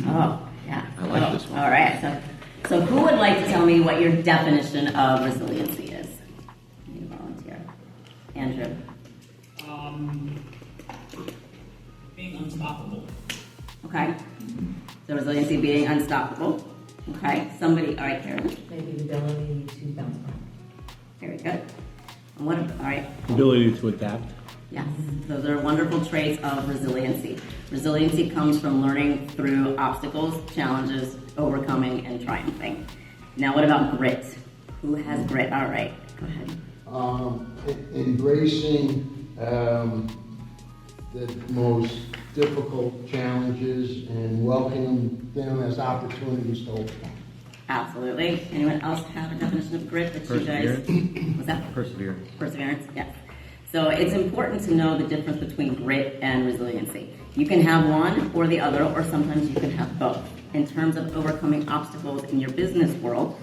Oh, yeah. I like this one. All right. So who would like to tell me what your definition of resiliency is? You volunteer. Andrew. Being unstoppable. Okay. So resiliency being unstoppable. Okay. Somebody. All right, Karen. Maybe the ability to bounce back. Very good. And what? All right. Ability to adapt. Yes, those are wonderful traits of resiliency. Resiliency comes from learning through obstacles, challenges, overcoming, and triumphing. Now, what about grit? Who has grit? All right, go ahead. Embracing the most difficult challenges and welcoming them as opportunities to overcome. Absolutely. Anyone else have a definition of grit that you guys? Perseverance. What's that? Perseverance. Perseverance, yes. So it's important to know the difference between grit and resiliency. You can have one or the other, or sometimes you can have both. In terms of overcoming obstacles in your business world,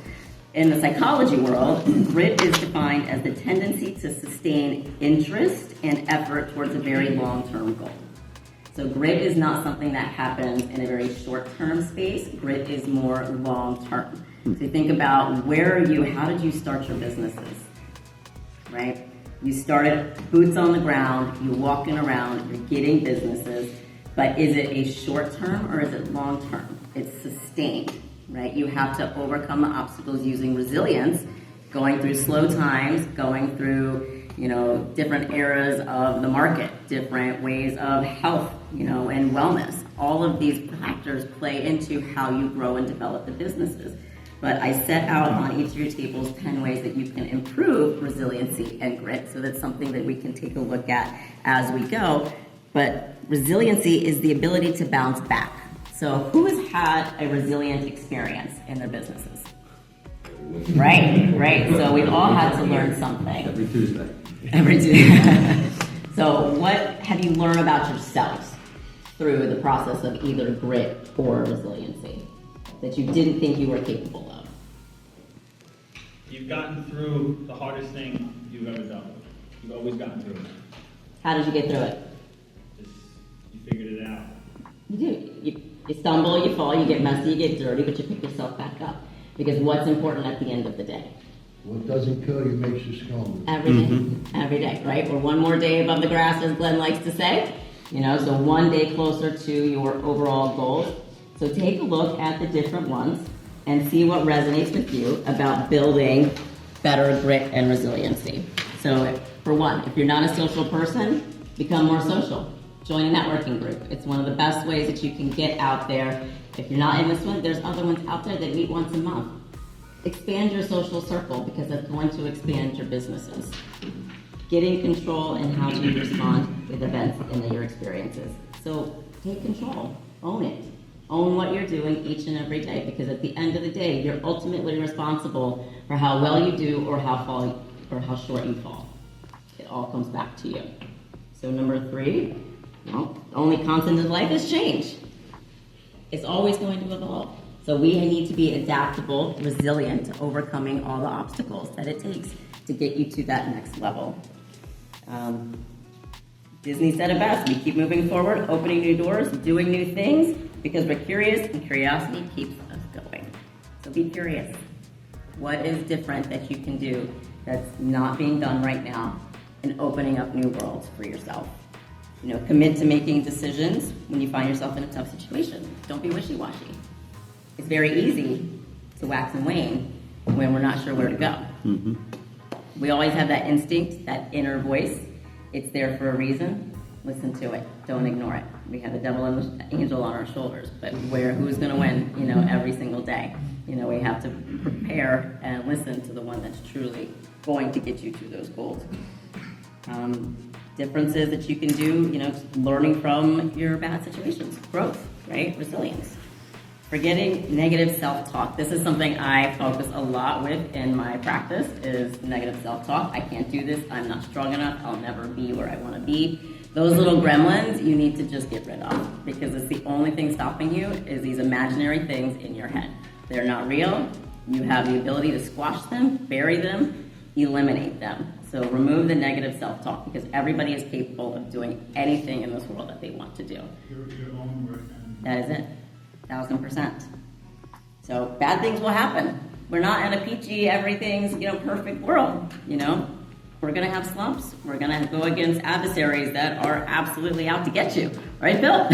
in the psychology world, grit is defined as the tendency to sustain interest and effort towards a very long-term goal. So grit is not something that happens in a very short-term space. Grit is more long-term. So you think about how did you start your businesses, right? You started boots on the ground, you're walking around, you're getting businesses, but is it a short-term or is it long-term? It's sustained, right? You have to overcome the obstacles using resilience, going through slow times, going through different eras of the market, different ways of health, and wellness. All of these factors play into how you grow and develop the businesses. But I set out on each of your tables 10 ways that you can improve resiliency and grit. So that's something that we can take a look at as we go. But resiliency is the ability to bounce back. So who has had a resilient experience in their businesses? Right. So we've all had to learn something. Every Tuesday. So what have you learned about yourselves through the process of either grit or resiliency that you didn't think you were capable of? You've gotten through the hardest thing you've ever done. You've always gotten through it. How did you get through it? You figured it out. You do. You stumble, you fall, you get messy, you get dirty, but you pick yourself back up. Because what's important at the end of the day? What doesn't kill you makes you stronger. Every day, right? We're one more day above the grass, as Glenn likes to say. So one day closer to your overall goals. So take a look at the different ones and see what resonates with you about building better grit and resiliency. So for one, if you're not a social person, become more social. Join a networking group. It's one of the best ways that you can get out there. If you're not in this one, there's other ones out there that meet once a month. Expand your social circle because that's going to expand your businesses. Getting control in how you respond with events and your experiences. So take control, own it. Own what you're doing each and every day because at the end of the day, you're ultimately responsible for how well you do or how short you fall. It all comes back to you. So number 3, the only constant in life is change. It's always going to evolve. So we need to be adaptable, resilient to overcoming all the obstacles that it takes to get you to that next level. Disney said it best, we keep moving forward, opening new doors, doing new things, because we're curious and curiosity keeps us going. So be curious. What is different that you can do that's not being done right now and opening up new worlds for yourself? Commit to making decisions when you find yourself in a tough situation. Don't be wishy-washy. It's very easy to wax and wane when we're not sure where to go. Mm-hmm. We always have that instinct, that inner voice. It's there for a reason. Listen to it. Don't ignore it. We have the devil and the angel on our shoulders, but who's going to win, every single day? We have to prepare and listen to the one that's truly going to get you to those goals. Differences that you can do, learning from your bad situations, growth, right? Resilience. Forgetting negative self-talk. This is something I focus a lot with in my practice is negative self-talk. I can't do this. I'm not strong enough. I'll never be where I want to be. Those little gremlins, you need to just get rid of because it's the only thing stopping you is these imaginary things in your head. They're not real. You have the ability to squash them, bury them, eliminate them. So remove the negative self-talk because everybody is capable of doing anything in this world that they want to do. Your own work. That is it. 1000%. So bad things will happen. We're not in a peachy, everything's, perfect world, We're gonna have slumps. We're gonna go against adversaries that are absolutely out to get you. Right, Bill?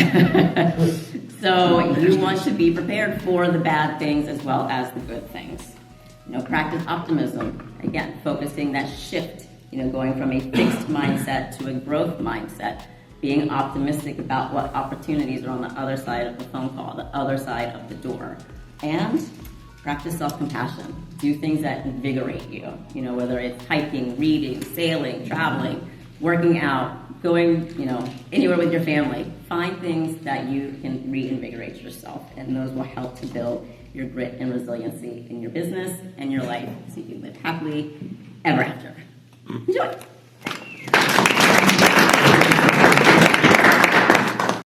So you want to be prepared for the bad things as well as the good things. Practice optimism. Again, focusing that shift, going from a fixed mindset to a growth mindset. Being optimistic about what opportunities are on the other side of the phone call, the other side of the door. And practice self-compassion. Do things that invigorate you. Whether it's hiking, reading, sailing, traveling, working out, going, anywhere with your family. Find things that you can reinvigorate yourself, and those will help to build your grit and resiliency in your business and your life so you can live happily ever after. Enjoy!